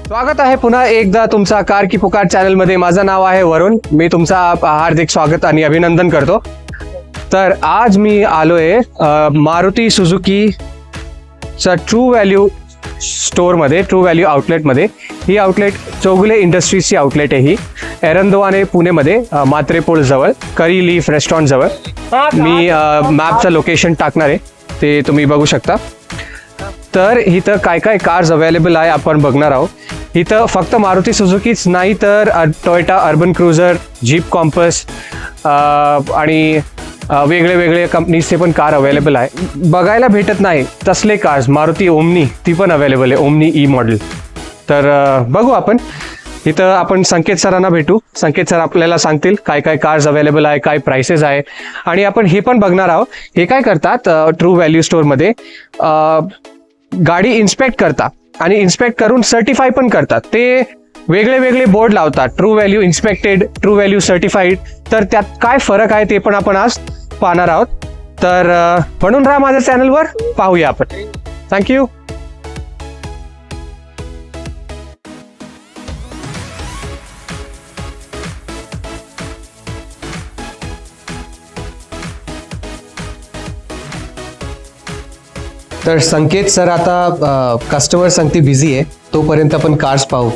स्वागत आहे पुन्हा एकदा तुमचा कार की पुकार चॅनल मध्ये. माझं नाव आहे वरुण. मी तुमचा हार्दिक स्वागत आणि अभिनंदन करतो. तर आज मी आलोय मारुती सुझुकी चा ट्रू व्हॅल्यू स्टोअरमध्ये, ट्रू व्हॅल्यू आउटलेटमध्ये. ही आउटलेट चौगुले इंडस्ट्रीजची आउटलेट आहे. ही एरंदवाने पुणेमध्ये, मात्रेपोल जवळ, करी लीफ रेस्टॉरंट जवळ. मी मॅपचं लोकेशन टाकणार आहे, ते तुम्ही बघू शकता. तर इथं काय काय कार्स अवेलेबल आहे आपण बघणार आहोत. इथं फक्त मारुती सुझुकीच नाही तर Toyota Urban cruiser, jeep compass आणि वेगळे वेगळे कंपनीजचे पण कार अवेलेबल आहे. बघायला भेटत नाही तसले कार्स. मारुती ओमनी ती पण अवेलेबल आहे, ओमनी ई मॉडेल. तर बघू आपण. इथं आपण संकेत सरांना भेटू. संकेत सर आपल्याला सांगतील काय काय कार्स अवेलेबल आहे, काय प्राइसेस आहे. आणि आपण हे पण बघणार आहोत हे काय करतात ट्रू व्हॅल्यू स्टोअरमध्ये. गाडी इन्स्पेक्ट करतात आणि इन्स्पेक्ट करून सर्टिफाय पण करतात. ते वेगळे वेगळे बोर्ड लावतात, true value inspected, true value certified. तर त्यात काय फरक आहे ते पण आपण आज पाहणार आहोत. तर म्हणून राहा माझ्या चॅनलवर, पाहूया आपण. थँक्यू. तर संकेत सर आता कस्टमर सांगते बिझी आहे, तोपर्यंत आपण कार्स पाहू.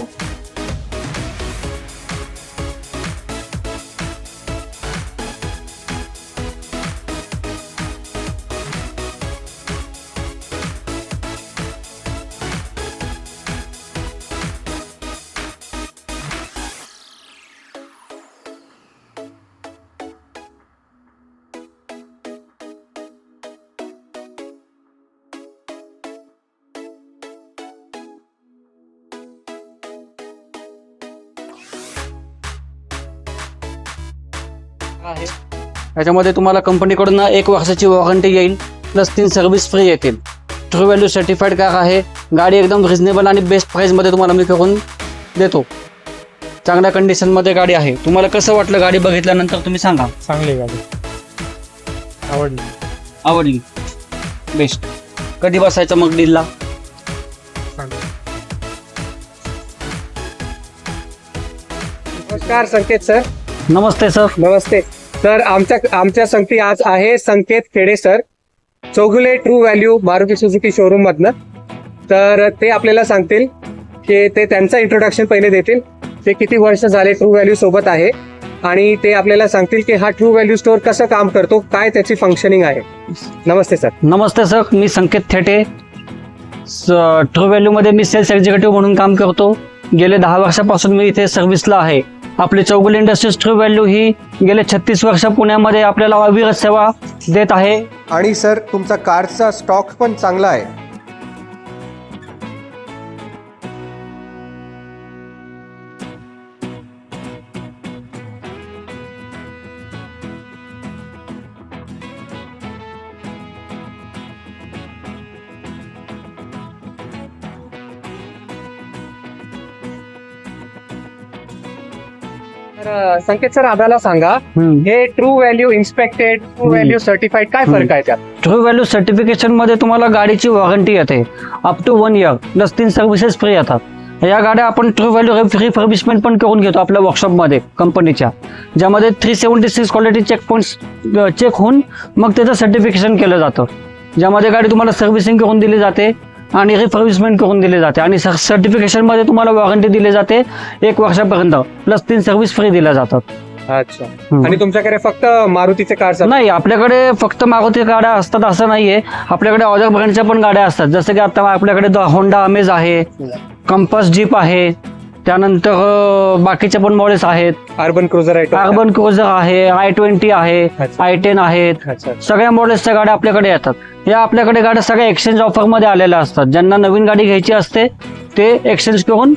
याच्यामध्ये तुम्हाला कंपनीकडून 1 वर्षाची वॉरंटी येईल, प्लस 3 सर्व्हिस फ्री येतील. ट्रू व्हॅल्यू सर्टिफाईड कार आहे. गाडी एकदम रिजनेबल आणि बेस्ट प्राइसमध्ये तुम्हाला मी करून देतो. चांगल्या कंडिशनमध्ये गाडी आहे. तुम्हाला कसं वाटलं गाडी बघितल्यानंतर तुम्ही सांगा. चांगली गाडी, आवडली? बेस्ट. कधी बसायचं मग डीलला? नमस्कार संकेत सर. नमस्ते सर. नमस्ते. तर आमच्या संगती आज आहे Sanket Khede sir, Chougule true value Maruti Suzuki showroom मधनं. तर ते आपल्याला सांगतील की ते त्यांचं इंट्रोडक्शन पहिले देतील. ते किती वर्ष झाले ट्रू व्हॅल्यू सोबत आहे आणि ते आपल्याला सांगतील की हा ट्रू व्हॅल्यू स्टोअर कसं काम करतो, काय त्याची फंक्शनिंग आहे. नमस्ते सर. नमस्ते सर. मी संकेत थेटे. ट्रू व्हॅल्यूमध्ये मी सेल्स एक्झिक्युटिव्ह म्हणून काम करतो. गेले 10 वर्षापासून मी इथे सर्व्हिसला आहे. आपली चौगुले इंडस्ट्रीज ट्रू व्हॅल्यू ही गेले 36 वर्ष पुण्यामध्ये आपल्याला अविरत सेवा देत आहे. आणि सर तुमचा कारचा स्टॉक पण चांगला आहे. तर संकेत सर आम्हाला सांगा, हे true value inspected, true value certified काय फरक आहे त्यात? ट्रू व्हॅल्यू सर्टिफिकेशन मध्ये तुम्हाला गाडीची वॉरंटी येते up to 1 year, plus 3 services free येतात. या गाड्या आपण ट्रू व्हॅल्यू रिफर्बिशमेंट पण करून घेतो आपल्या वर्कशॉपमध्ये कंपनीच्या, ज्यामध्ये 376 क्वालिटी चेक पॉईंट्स चेक होऊन मग त्याचं सर्टिफिकेशन केलं जातं. ज्यामध्ये गाडी तुम्हाला सर्व्हिसिंग करून दिली जाते आणि रिफर्बिशमेंट करून दिले जाते. आणि सर्टिफिकेशन मध्ये तुम्हाला वॉरंटी दिली जाते 1 वर्षापर्यंत, प्लस 3 सर्व्हिस फ्री दिल्या जातात. अच्छा. आणि तुमच्याकडे फक्त मारुतीचे कार्स? नाही, आपल्याकडे फक्त मारुती गाड्या असतात असं नाहीये. आपल्याकडे अदर ब्रँडच्या पण गाड्या असतात. जसं की आता आपल्याकडे होंडा अमेज आहे, कंपस जीप आहे, त्यानंतर बाकीचे पण मॉडेल्स आहेत. अर्बन क्रुझर आहे, i20 आहे, i10 आहेत. सगळ्या मॉडेल्सच्या गाड्या आपल्याकडे येतात. या आपल्याकडे गाड्या सगळ्या एक्सचेंज ऑफर मध्ये आलेल्या असतात. ज्यांना नवीन गाडी घ्यायची असते ते एक्सचेंज करून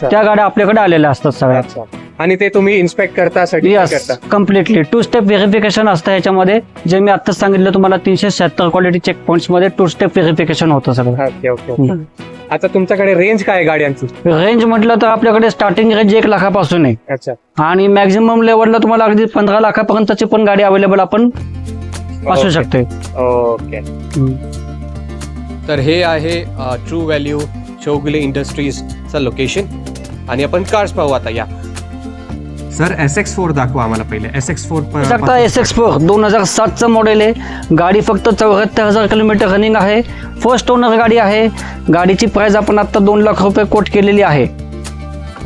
त्या गाड्या आपल्याकडे आलेल्या असतात सगळ्या. आणि ते तुम्ही इन्स्पेक्ट करता, करता कम्प्लिटली. 2 स्टेप व्हेरिफिकेशन असतं ह्याच्यामध्ये, जे मी आत्ताच सांगितलं तुम्हाला. 376 क्वालिटी चेक पॉईंट्स मध्ये 2 स्टेप व्हेरिफिकेशन होतं सगळं. आता तुमच्याकडे रेंज काय आहे गाड्यांची? रेंज म्हटलं तर आपल्याकडे स्टार्टिंग रेंज 1 लाखापासून आहे. अच्छा. आणि मॅक्झिमम लेवलला तुम्हाला अगदी 15 लाखापर्यंतची पण गाडी अवेलेबल आपण असू शकते. ओके. तर हे आहे ट्रू व्हॅल्यू चौगुले इंडस्ट्रीज चं लोकेशन आणि आपण कार्स पाहू आता. या सर SX4 दाखवा आम्हाला पहिले. SX4 शकता SX4 2007चं मॉडेल आहे. गाडी फक्त 74,000 किलोमीटर रनिंग आहे. फर्स्ट ओनर गाडी आहे. गाडीची प्राइस आपण आता 2 लाख रुपये कोट केलेली आहे.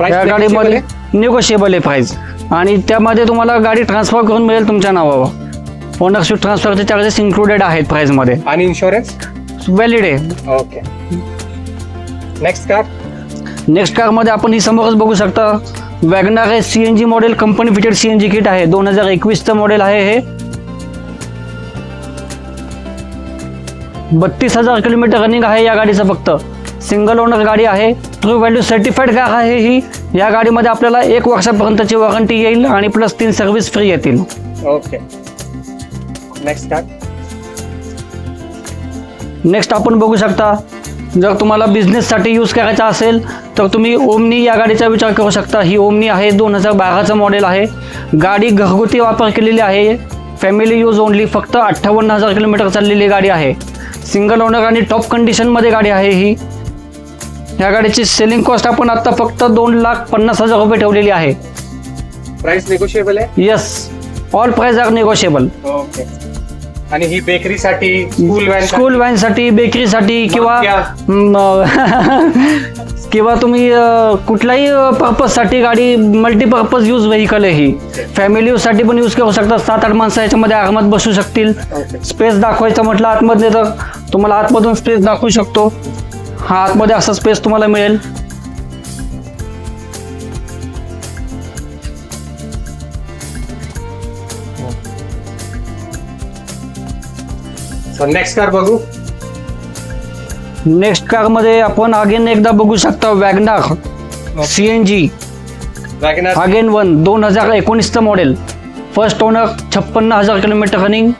या गाडीमध्ये निगोशिएबल आहे प्राइस आणि त्यामध्ये तुम्हाला गाडी ट्रान्सफर करून मिळेल तुमच्या नावावर. ओनरशिप ट्रान्सफरचे चार्जेस इन्क्लुडेड आहेत प्राइसमध्ये आणि इन्शुरन्स व्हॅलिड आहे. ओके. नेक्स्ट कारमध्ये आपण ही समोरच बघू शकता वॅगनार आहे. CNG model company fitted CNG kit आहे. 2021चं मॉडेल आहे हे. 32,000 किलोमीटर रनिंग आहे या गाडीचं. फक्त सिंगल ओनर गाडी आहे. ट्रू व्हॅल्यू सर्टिफाईड कार आहे ही. या गाडीमध्ये आपल्याला 1 वर्षापर्यंतची वॉरंटी येईल आणि प्लस 3 सर्व्हिस फ्री येतील. ओके. नेक्स्ट आपण बघू शकता जर तुम्हाला बिझनेससाठी यूज करायचा असेल तर तुम्ही ओमनी या गाडीचा विचार करू शकता. ही ओमनी आहे. 2012चं मॉडेल आहे. गाडी घरगुती वापर केलेली आहे. Family use only. फक्त 58,000 किलोमीटर चाललेली गाडी आहे. सिंगल ओनर आणि टॉप कंडिशनमध्ये गाडी आहे ही. या गाडीची सेलिंग कॉस्ट आपण आता फक्त 2,50,000 रुपये ठेवलेली आहे. प्राइस निगोशिएबल आहे. Yes, all price are negotiable. Okay. आणि ही बेकरीसाठी स्कूल व्हॅनसाठी बेकरीसाठी किंवा तुम्ही कुठल्याही पर्पजसाठी गाडी मल्टीपर्पज यूज व्हेकल आहे ही. फॅमिली यूजसाठी पण यूज करू शकता. 7-8 माणसं याच्यामध्ये आरामात बसू शकतील. स्पेस दाखवायचं म्हटलं आतमध्ये तर तुम्हाला आतमधून स्पेस दाखवू शकतो. हा आतमध्ये असा स्पेस तुम्हाला मिळेल. नेक्स्ट कार बघू. नेक्स्ट कारमध्ये आपण अगेन एकदा बघू शकता वॅगनार CNG अगेन 2019चं model. First owner. 56,000 kilometre running.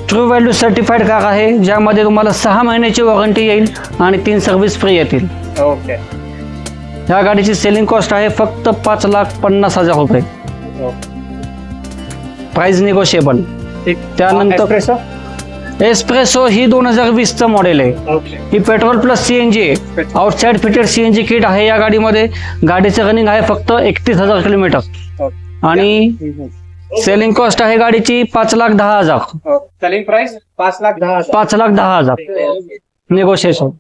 True value certified car आहे ज्यामध्ये तुम्हाला 6 महिन्याची वॉरंटी येईल आणि 3 सर्व्हिस फ्री येतील. ओके. या गाडीची सेलिंग कॉस्ट आहे फक्त 5,50,000 रुपये. Price negotiable. त्यानंतर एस्प्रेसो ही 2020चं मॉडेल आहे. ही पेट्रोल प्लस CNG आहे. आउटसाइड फिटेड CNG किट आहे या गाडीमध्ये. गाडीचं रनिंग आहे फक्त 31,000 किलोमीटर आणि सेलिंग कॉस्ट आहे गाडीची 5,10,000. Selling price 5,10,000. 5,10,000 निगोशिएशन.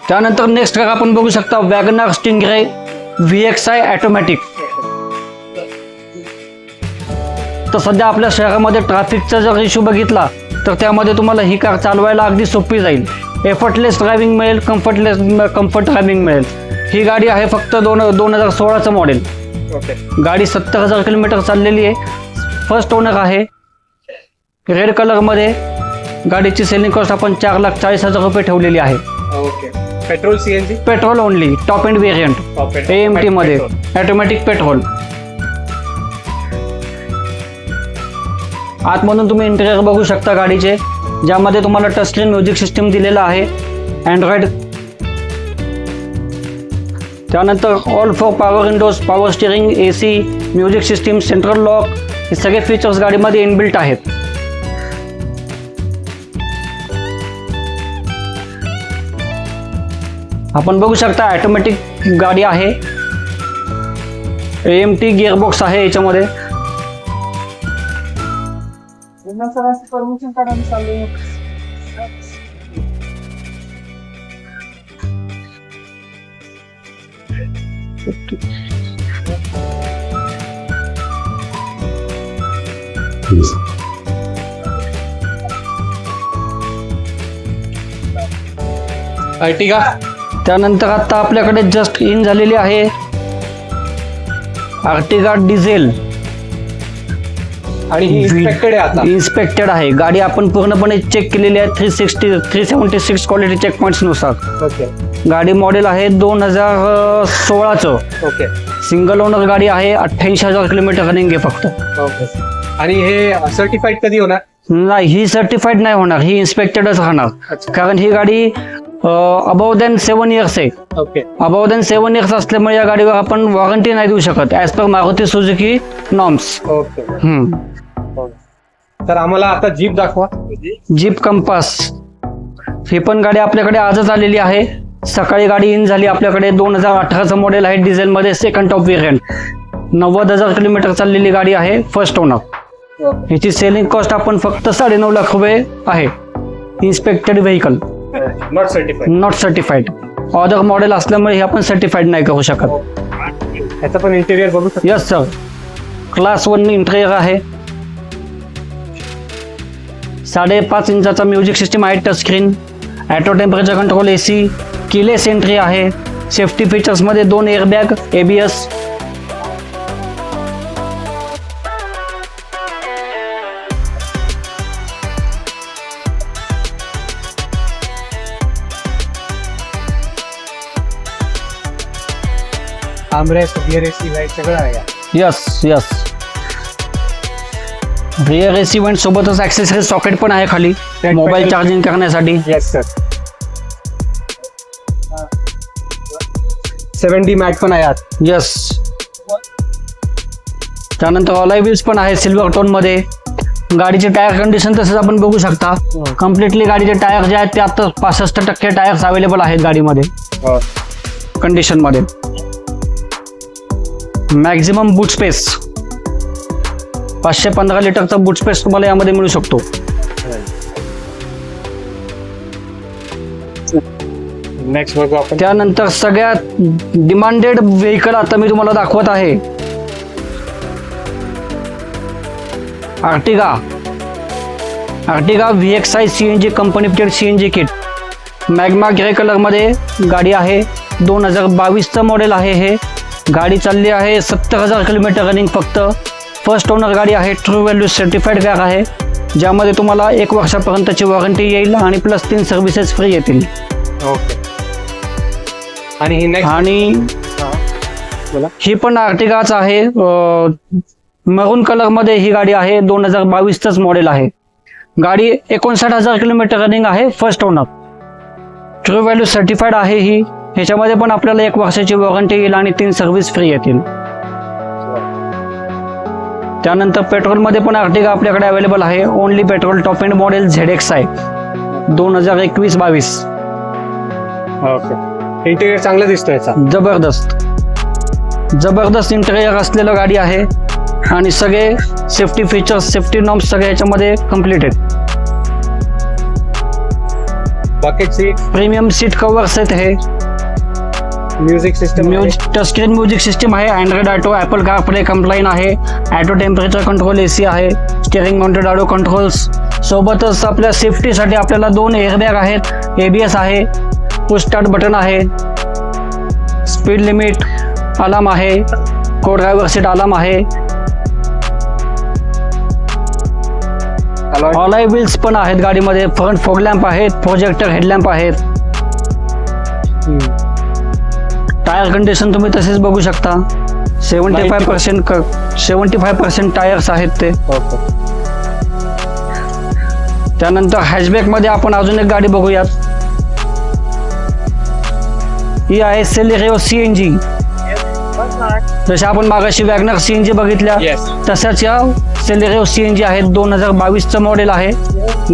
त्यानंतर नेक्स्ट कार आपण बघू शकता वॅगनार स्टिंग्रे VXI ऑटोमॅटिक. तर सध्या आपल्या शहरामध्ये ट्रॅफिकचा जर इश्यू बघितला तर त्यामध्ये तुम्हाला ही कार चालवायला अगदी सोपी जाईल. एफर्टलेस ड्रायव्हिंग मिळेल. कम्फर्ट ड्रायव्हिंग मिळेल. ही गाडी आहे फक्त 2016चं मॉडेल. गाडी 70,000 किलोमीटर चाललेली आहे. फर्स्ट ओनर आहे. रेड कलरमध्ये. गाडीची सेलिंग कॉस्ट आपण 4,40,000 रुपये ठेवलेली आहे. Petrol CNG. Petrol only. Top end variant AMT मध्ये. Automatic petrol. आतमधून तुम्ही इंटेरियर बघू शकता गाडीचे ज्यामध्ये तुम्हाला टच स्क्रीन म्युझिक सिस्टम दिलेला आहे अँड्रॉइड. त्यानंतर all for power Windows, power steering, AC, music system, central lock हे सगळे फीचर्स गाडीमध्ये इनबिल्ट आहेत. आपण बघू शकता ऑटोमॅटिक गाडी आहे. AMT गिअरबॉक्स आहे याच्यामध्ये. परमिशन काढायला चालू. अर्टिगा. त्यानंतर आता आपल्याकडे जस्ट इन झालेली आहे अर्टिगा डिझेल आणि ही इन्स्पेक्टेड आहे आता. इन्स्पेक्टेड आहे गाडी. आपण पूर्णपणे चेक केलेली आहे 376 क्वालिटी चेक पॉईंट्स नुसार. गाडी मॉडेल आहे 2016चं. ओके. सिंगल ओनर गाडी आहे. 88,000 किलोमीटर रनिंग आहे फक्त. आणि हे सर्टिफाईड कधी होणार? नाही, ही सर्टिफाईड नाही होणार. ही इन्स्पेक्टेडच राहणार कारण ही गाडी अबाव दॅन 7 इयर्स आहे. ओके. अबाव दॅन 7 इयर्स असल्यामुळे या गाडीवर आपण वॉरंटी नाही देऊ शकत as per Maruti Suzuki norms. Okay. तर आम्हाला आता जीप दाखवा. जीप कंपास ही पण गाडी आपल्याकडे आजच आलेली आहे. सकाळी गाडी इन झाली आपल्याकडे. 2018चं मॉडेल आहे, डिझेलमध्ये, सेकंड टॉप व्हेरियंट. 90,000 किलोमीटर चाललेली गाडी आहे, फर्स्ट ओनर. ह्याची सेलिंग कॉस्ट आपण फक्त 9.5 लाख रुपये आहे. Inspected vehicle, not certified. Other model असल्यामुळे हे आपण सर्टिफाईड नाही करू शकत. याचं पण इंटेरियर बघू शकतो. यस सर, क्लास 1 इंटेरियर आहे. 5.5 इंचाचा म्युझिक सिस्टम आहे, touch screen, auto temperature control, AC, keyless entry आहे. सेफ्टी फीचर्समध्ये 2 airbag, ABS. Armrest, rear AC, light सगळं आहे. यस. रिअर AC वेंट सोबतच ॲक्सेसरी सॉकेट पण आहे खाली, मोबाईल चार्जिंग करण्यासाठी. Yes sir. 7D मॅट पण आहे आत. यस. त्यानंतर ऑलाय व्हील्स पण आहे सिल्वर टोन मध्ये. गाडीचे टायर कंडिशन तसंच आपण बघू शकता. कम्प्लिटली गाडीचे टायर जे आहेत ते आता 65% टायर्स अवेलेबल आहेत गाडीमध्ये कंडिशन मध्ये. मॅक्झिमम बूट स्पेस 515 लिटरचा बूट स्पेस तुम्हाला यामध्ये मिळू शकतो. नेक्स्ट बघू आपण. त्यानंतर सगळ्यात डिमांडेड व्हेकल आता मी तुम्हाला दाखवत आहे, Ertiga VXI CNG company fitted CNG kit. Magma grey colour मध्ये गाडी आहे. 2022चं मॉडेल आहे हे. गाडी चालली आहे 70,000 किलोमीटर रनिंग फक्त. फर्स्ट ओनर गाडी आहे, ट्रू व्हॅल्यू सर्टिफाईड कार आहे, ज्यामध्ये तुम्हाला 1 वर्षापर्यंतची वॉरंटी येईल आणि प्लस 3 सर्व्हिसेस फ्री येतील. ओके. आणि ही नेक्स्ट आणि बोला. ही पण आर्टिगाच आहे. मरून कलर मध्ये ही गाडी आहे. 2022चंच मॉडेल आहे. गाडी 59,000 किलोमीटर रनिंग आहे, first owner, true value certified आहे ही. ह्याच्यामध्ये पण आपल्याला 1 वर्षाची वॉरंटी येईल आणि 3 सर्व्हिस फ्री येतील. त्यानंतर पेट्रोलमध्ये पण आर्टिगा आपल्याकडे अवेलेबल आहे. Only petrol, top end model ZX आहे, 2021-22. ओके. इंटेरियर चांगलं दिसतोय याचा. जबरदस्त इंटेरियर असलेलं गाडी आहे आणि सगळे सेफ्टी फीचर्स, सेफ्टी नॉर्म्स सगळे याच्यामध्ये कम्प्लीट आहेत. Bucket seat, premium seat covers आहेत. हे music system, touch screen music system आहे. अँड्रॉइड ऑटो, ॲपल कारप्ले कंप्लाइन आहे. ॲटो टेम्परेचर कंट्रोल, AC आहे. Steering mounted audio controls. सोबतच आपल्या सेफ्टीसाठी आपल्याला 2 एअरबॅग आहेत, ABS आहे, पुश स्टार्ट बटन आहे, स्पीड लिमिट अलार्म आहे, को ड्रायव्हर सीट अलार्म आहे. ऑलाय व्हील्स पण आहेत गाडीमध्ये. फ्रंट फॉग लॅम्प आहेत, प्रोजेक्टर हेडलॅम्प आहेत. टायर कंडिशन तुम्ही तसेच बघू शकता. 75% टायर्स आहेत ते. त्यानंतर हॅचबॅक मध्ये आपण अजून एक गाडी बघूयात. ही आहे सेलेरिओ CNG. जसे आपण मागाशी वॅगनर CNG बघितल्या तशाच या सेलेरिओ CNG आहेत. 2022चं मॉडेल आहे.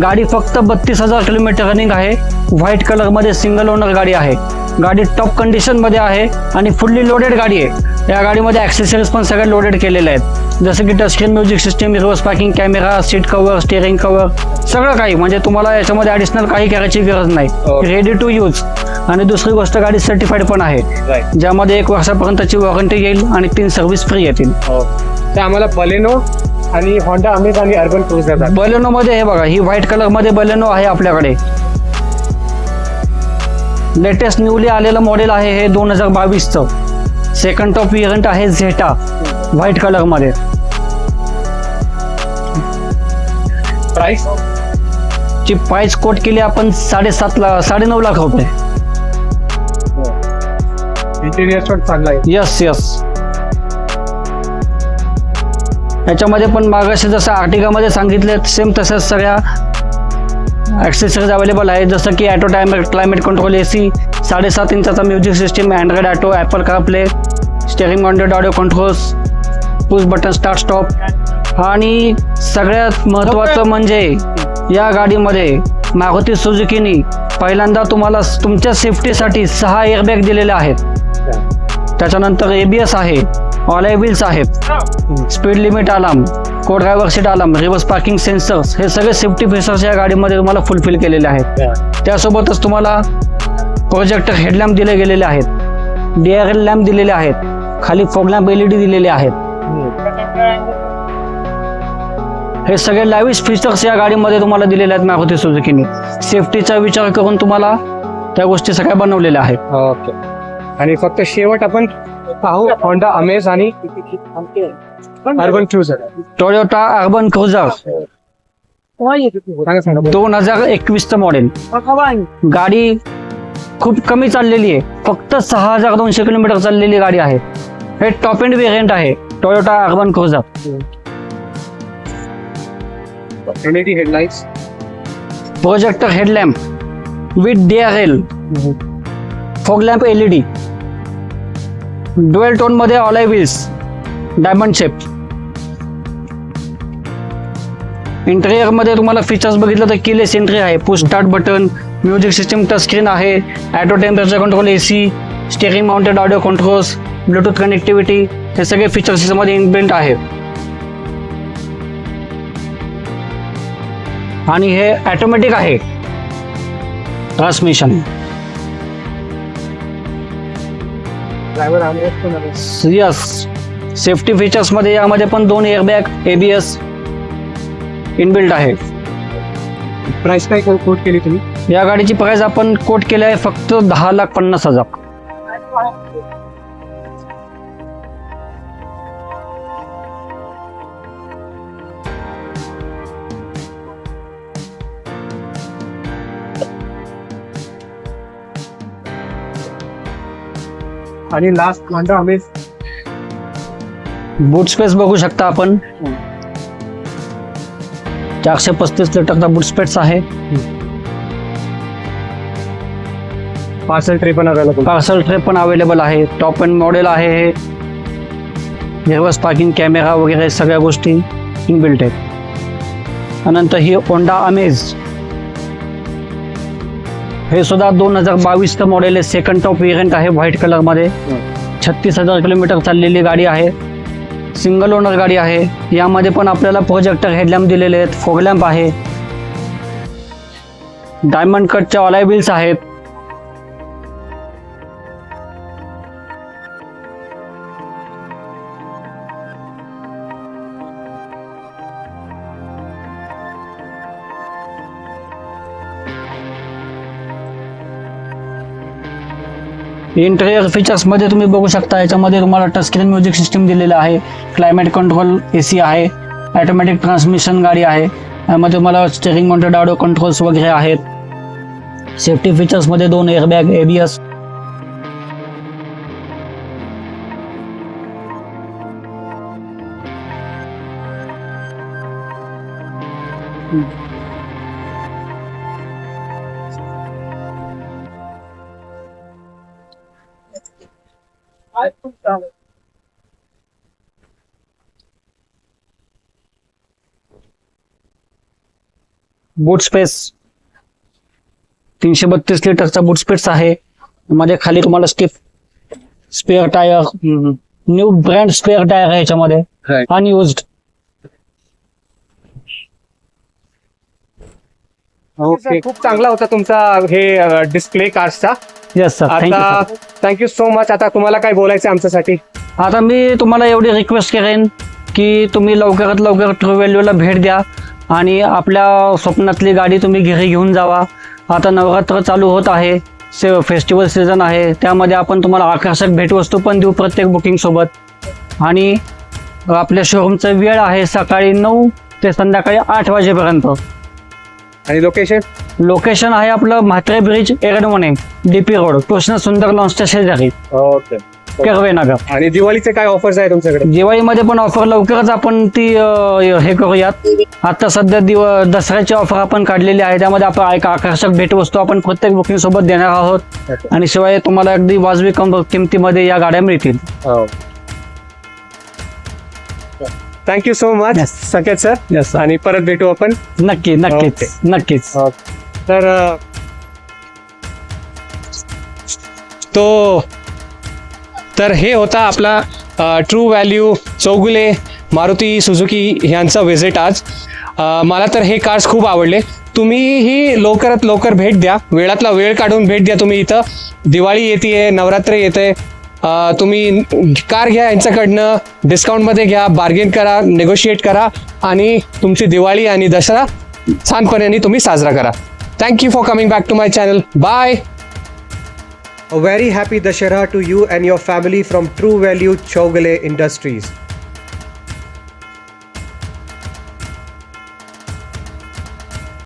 गाडी फक्त 32,000 किलोमीटर रनिंग आहे. व्हाईट कलर मध्ये सिंगल ओनर गाडी आहे. गाडी टॉप कंडिशन मध्ये आहे आणि फुल्ली लोडेड गाडी आहे. या गाडीमध्ये ॲक्सेसरीज पण सगळे लोडेड केलेले आहेत, जसं की touchscreen music system, reverse parking camera, seat cover, steering cover, सगळं काही. म्हणजे तुम्हाला याच्यामध्ये ॲडिशनल काही करायची गरज नाही. Ready to use. आणि दुसरी गोष्ट, गाडी सर्टिफाईड पण आहे, ज्यामध्ये 1 वर्षापर्यंतची वॉरंटी येईल आणि 3 सर्व्हिस फ्री येतील. ते आम्हाला बलेनो आणि होंडा अमेज आणि अर्बन क्रूझ देतात. बलेनो मध्ये हे बघा, ही व्हाईट कलर मध्ये बलेनो आहे आपल्याकडे. लेटेस्ट न्यूली आलेलं मॉडेल आहे हे 2022चं. सेकंड टॉप व्हेरियंट आहे झेटा, व्हाईट कलर मध्ये. प्राइस ची प्राइस कोट केली आपण 9.5 लाख रुपये. इंटेरियर शॉट चांगला आहे. यस. याच्यामध्ये पण मागाशी जसं आर्टिगामध्ये सांगितले सेम तसंच सगळ्या ॲक्सेसरीज अवेलेबल आहे, जसं की ॲटो क्लायमेट कंट्रोल, AC, 7.5 इंचाचा music system, Android auto, Apple CarPlay, steering mounted audio controls, push button start stop. आणि सगळ्यात महत्त्वाचं म्हणजे या गाडीमध्ये मारुती सुझुकीनी पहिल्यांदा तुम्हाला तुमच्या सेफ्टीसाठी 6 एअरबॅग दिलेले आहेत. त्याच्यानंतर ABS आहे, ऑलाय व्हील्स आहेत, स्पीड लिमिट अलार्म, को driver seat alarm, reverse parking sensors, हे सगळे सेफ्टी फीचर्स या गाडीमध्ये तुम्हाला फुलफिल केलेले आहेत. त्यासोबतच तुम्हाला प्रोजेक्टर हेडलॅम्प दिले गेलेले आहेत, DRL लॅम्प दिलेले आहेत, खाली फॉग लॅम्प LED दिलेले आहेत. हे सगळे लाईव्ह फीचर्स या गाडीमध्ये तुम्हाला दिलेले आहेत मारुती सुझुकीने. सेफ्टीचा विचार करून तुम्हाला त्या गोष्टी सगळ्या बनवलेल्या आहेत. ओके. आणि फक्त शेवट आपण पाहू होंडा अमेज आणि urban cruiser. Toyota Urban cruiser सांगा 2021चं मॉडेल. गाडी खूप कमी चाललेली आहे, फक्त 6200 किलोमीटर चाललेली गाडी आहे. हे टॉप एंड व्हेरियंट आहे Toyota Urban Cruiser. LED headlights, projector headlamp with DRL, fog lamp LED, dual tone मध्ये alloy wheels, diamond shape. Interior मध्ये तुम्हाला फीचर्स बघितलं तर कीलेस एंट्री आहे, push start button, music system touch screen आहे, auto temperature control, AC, steering mounted audio controls, Bluetooth connectivity, हे सगळे features यामध्ये इनबिल्ट आहेत. आणि हे ऑटोमॅटिक आहे ट्रान्समिशन. ड्रायव्हर आर्मरेस्ट पण आहे. यस, सेफ्टी फीचर्स मध्ये यामध्ये पण 2 एअरबॅग, ABS इनबिल्ट आहे. प्राइस काय कोट केली तुम्ही? या गाडीची प्राइस आपण कोट केली आहे फक्त 10,50,000. आणि लास्ट होंडा अमेज. बूट स्पेस बघू शकता आपण, 435 लिटरचा बूट स्पेस आहे. पार्सल ट्रे पण अवेलेबल. पार्सल ट्रे पण अवेलेबल आहे. टॉप एंड मॉडेल आहे हे. रिव्हर्स पार्किंग कॅमेरा वगैरे सगळ्या गोष्टी इनबिल्ट आहेत. त्यानंतर ही होंडा अमेज, हे सुद्धा 2022चं मॉडेल आहे. सेकंड टॉप व्हेरियंट आहे, व्हाईट कलर मध्ये. 36,000 किलोमीटर चाललेली गाडी आहे. सिंगल ओनर गाडी आहे. यामध्ये पण आपल्याला प्रोजेक्टर हेडलॅम्प दिलेले आहेत, फॉग लॅम्प आहे, डायमंड कटच्या ऑलाय व्हील्स आहेत. इंटेरियर फीचर्स मध्ये तुम्ही बघू शकता, याच्यामध्ये तुम्हाला टच स्क्रीन म्युझिक सिस्टम दिलेलं आहे, क्लायमेट कंट्रोल, AC आहे, ऑटोमॅटिक ट्रान्समिशन गाडी आहे. यामध्ये तुम्हाला स्टेअरिंग माउंटेड ऑडिओ कंट्रोल्स वगैरे आहेत. सेफ्टी फीचर्स मध्ये 2 एअरबॅग, ABS. बूट स्पेस 332 लिटरचा बूट स्पेस आहे. मध्ये खाली तुम्हाला spare tyre, new brand spare tyre आहे याच्यामध्ये, अनयुज्ड. ओके, खूप चांगला होता तुमचा हे डिस्प्ले कार्सचा. येस सर, आता थँक्यू सो मच. आता तुम्हाला काय बोलायचं आमच्यासाठी? आता मी तुम्हाला एवढी रिक्वेस्ट करेन की तुम्ही लवकरात लवकर ट्रू व्हॅल्यूला भेट द्या आणि आपल्या स्वप्नातली गाडी तुम्ही घरी घेऊन जावा. आता नवरात्र चालू होत आहे, फेस्टिवल सीझन आहे, त्यामध्ये आपण तुम्हाला आकर्षक भेटवस्तू पण देऊ प्रत्येक बुकिंग सोबत. आणि आपल्या शोरूमचा वेळ आहे सकाळी 9 ते संध्याकाळी 8 वाजेपर्यंत. आणि लोकेशन आहे आपलं Mhatre bridge, Erandwane, DP road, Krishna Sundar लॉन्सच्या शेजारी, ओके, कर्वेनगर. आणि दिवाळीचे काय ऑफर्स आहे तुमच्याकडे? दिवाळीमध्ये पण ऑफर लवकरच आपण ती हे करूयात. आता सध्या दसऱ्याची ऑफर आपण काढलेली आहे, त्यामध्ये आपण एक आकर्षक भेटवस्तू आपण प्रत्येक बुकिंग सोबत देणार आहोत. आणि शिवाय तुम्हाला अगदी वाजवी किमतीमध्ये या गाड्या मिळतील. थँक्यू सो मच सकेत सर. येस, आणि परत भेटू आपण. नक्कीच. तर तर हे होता आपला true value Chougule Maruti Suzuki ह्यांचा व्हिजिट आज. मला तर हे कार्स खूप आवडले. तुम्हीही लवकरात लवकर भेट द्या, वेळातला वेळ काढून भेट द्या. तुम्ही इथं दिवाळी येते, नवरात्र येते, तुम्ही कार घ्या यांच्याकडनं, डिस्काउंटमध्ये घ्या, बार्गेन करा, नेगोशिएट करा आणि तुमची दिवाळी आणि दसरा छानपणे तुम्ही साजरा करा. Thank you for coming back to my channel. Bye. A very happy Dashera to you and your family from True Value Chaugale Industries.